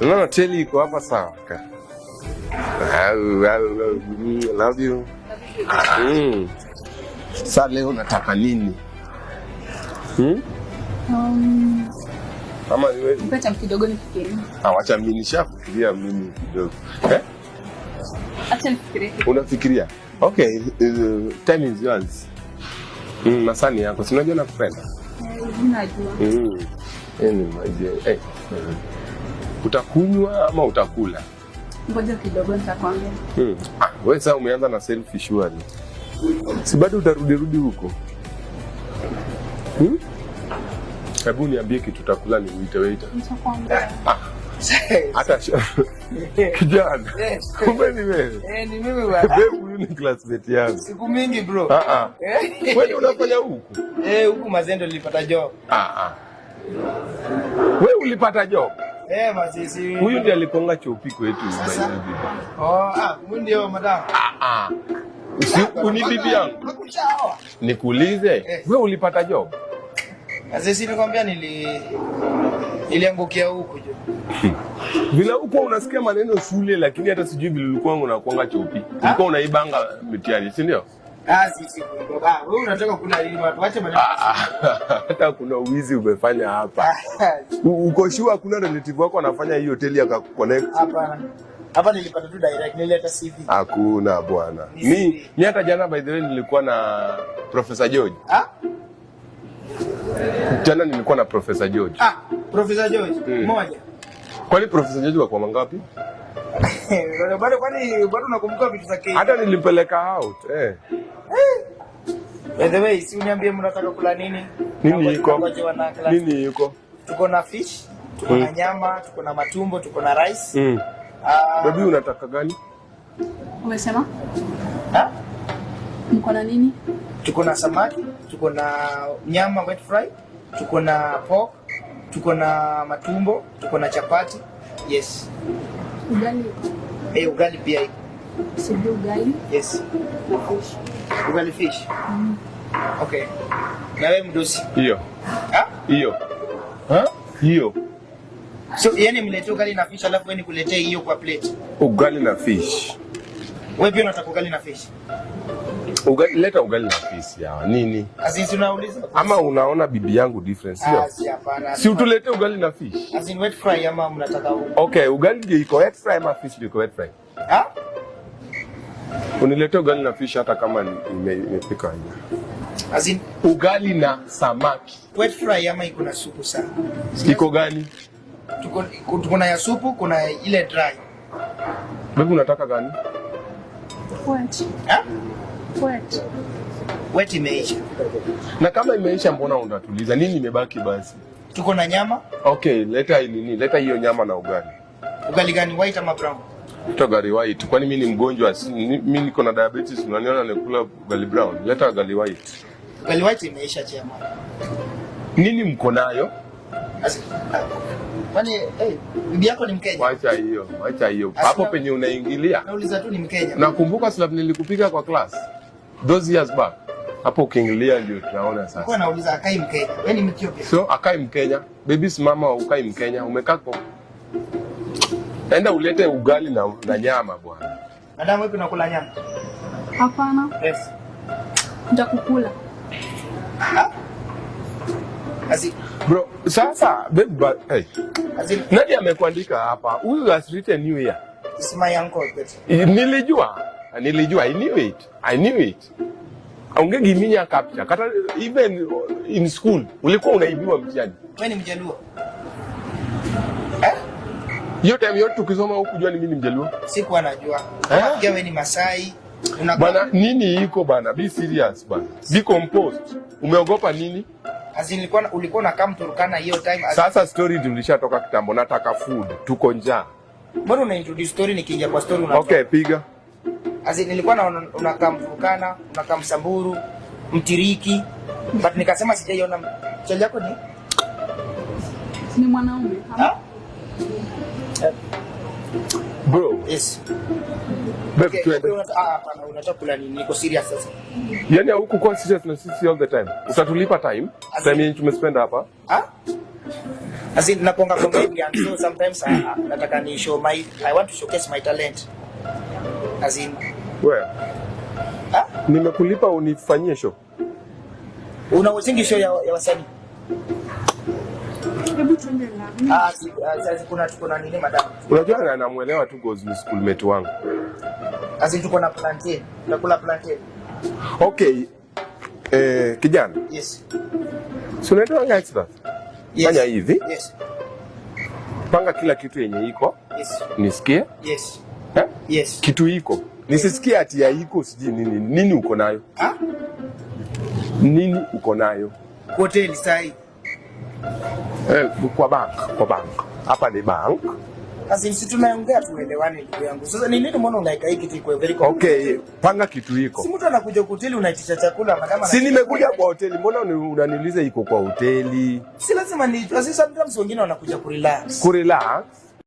Unaona hoteli iko hapa sawa. I love you. Sasa leo nataka nini? Kama niwe mpeta kidogo nifikirie. Acha mimi nishafikiria mimi kidogo. Acha nifikirie. Unafikiria? Okay, time is yours. Masani yako, si unajua nakupenda? Ninajua. Maji. Utakunywa ama utakula? Ngoja kidogo nitakwambia. Wewe sasa umeanza na selfish surely. Si bado utarudi huko? Hebu niambie kitu tutakula ni uite waiter. Nitakwambia. Hata kijana. Kumbe ni wewe. Ni mimi bwana. Wewe ni classmate yangu. Siku mingi bro. Wewe unafanya huku? Huku Mazendo nilipata job. Wewe ulipata job? Masisi. Huyu ndiye alikonga chopi kwetu sasa. Huyu ndio madam. Uni bibi yangu. Nikuulize, wewe ulipata job? Sasa nikwambia niliangukia huko jo. Bila huko unasikia maneno shule lakini hata sijui vile ulikuwa unakuanga chopi. Ulikuwa unaibanga mitihani, si ndio? Sisi. Wewe unataka kula nini watu? Acha maneno. Hata kuna uwizi umefanya hapa. Uko sure kuna relative wako anafanya hiyo hoteli akakonnect? Hapana. Hapa nilipata tu direct, nilileta CV. Hakuna bwana. Mimi hata jana by the way nilikuwa na Professor George. Jana nilikuwa na Professor George. Professor George. Mmoja. Kwani Professor George wako mangapi? Bado unakumbuka vitu zake? Hata nilimpeleka out. By the way, si uniambie mnataka kula nini? Nini yuko? Tuko na fish, tuko na nyama, tuko na matumbo, tuko na rice. Baby unataka gani? Umesema? Mko na nini? Tuko na samaki, tuko na nyama wet fry, tuko na pork, tuko na matumbo, tuko na chapati. Yes. Ugali. Ugali pia iko. Sijui ugali? Yes. Na fish. Ugali fish. Okay. Na wewe mdosi? Hiyo. Hiyo. So yani mletee ugali na fish alafu wewe nikuletee hiyo kwa plate. Ugali na fish. Wewe pia unataka ugali na fish? Leta ugali na fish ya nini? Azinzi unauliza? Ama unaona bibi yangu difference sio? Hapana. Si utulete ugali na fish. As in wet fry ama mnataka Okay, ugali ndio iko wet fry ama fish ndio iko wet fry? Unilete ugali na fish hata kama nimepika hiyo. As in ugali na samaki. Wet fry ama iko na supu sana? Iko gani? Tuko na ya supu, kuna ile dry. Wewe unataka gani? Wet. Wet imeisha. Na kama imeisha mbona unatuliza? Nini imebaki basi? Tuko na nyama. Okay, leta hiyo nyama na ugali. Ugali gani, white ama brown? Leta ugali white. Kwani mimi ni mgonjwa? Mimi niko na diabetes, unaniona nakula ugali brown. Leta ugali white. Ugali white imeisha chema. Nini mko nayo? Kwani bibi yako ni Mkenya? Wacha hiyo. Hapo penye unaingilia. Nauliza tu ni Mkenya. Nakumbuka slap nilikupiga kwa class. Those years back. Hapo ukiingilia ndio tunaona sasa. Kwa nauliza akai Mkenya. Wewe ni Ethiopia. So akai Mkenya. Baby mama ukai Mkenya. Umekaa kwa. Enda ulete ugali na nyama bwana. Madam wewe unakula nyama? Hapana. Yes. Nitakukula. Bro, sasa baby nani amekuandika hapa? Who has written you here? It's my uncle but. Nilijua. I knew it. Aungegiminya capture. Kata even in school ulikuwa unaibiwa mtihani. Wewe ni Mjaluo? Hiyo time yote tukisoma huku jua ni mimi Mjaluo. Sikuwa najua. Pia wewe ni Masai. Bana nini iko bana? Be serious bana. Be composed. Umeogopa nini? Ulikuwa na come Turkana hiyo time. Sasa story tulishatoka kitambo, nataka food. Tuko njaa. Mbona una introduce story nikiingia kwa story Okay, piga. Nilikuwa na unakam Turkana, unakam Samburu, Mtiriki. But nikasema sijaiona chali yako ni mwanaume. Bro. Yes. Okay, hapana, unataka kula nini? Niko serious sasa. Yaani huku kwa serious na sisi all the time. Utatulipa time. Time yenye tumespend hapa. As in naponga comedian, so sometimes nataka ni show I want to showcase my talent. As in Wewe. Nimekulipa unifanyie show. Unawasingi show ya wasanii. Hebu tuende la. Sasa tuko na nini madam? Unajua namuelewa tu goes ni schoolmate wangu. Asi tuko na plantain. Tunakula plantain. Okay. Kijana. Yes. So unaitwa extra. Yes. Fanya hivi. Yes. Panga kila kitu yenye iko. Yes. Nisikie? Yes. Yes. Kitu iko. Nisisikie ati ya iko siji nini uko nayo? Nini uko nayo? Hoteli sai. Kwa bank. Hapa ni bank. Asi sisi tunaongea tuelewane ndugu yangu. Sasa ni nini mbona unaika hiki kitu kwa very Okay, panga kitu iko. Si mtu anakuja kwa hoteli unaitisha chakula madama. Si nimekuja kwa hoteli, mbona unaniuliza iko kwa hoteli? Si lazima ni sometimes wengine wanakuja kurelax. Kurelax?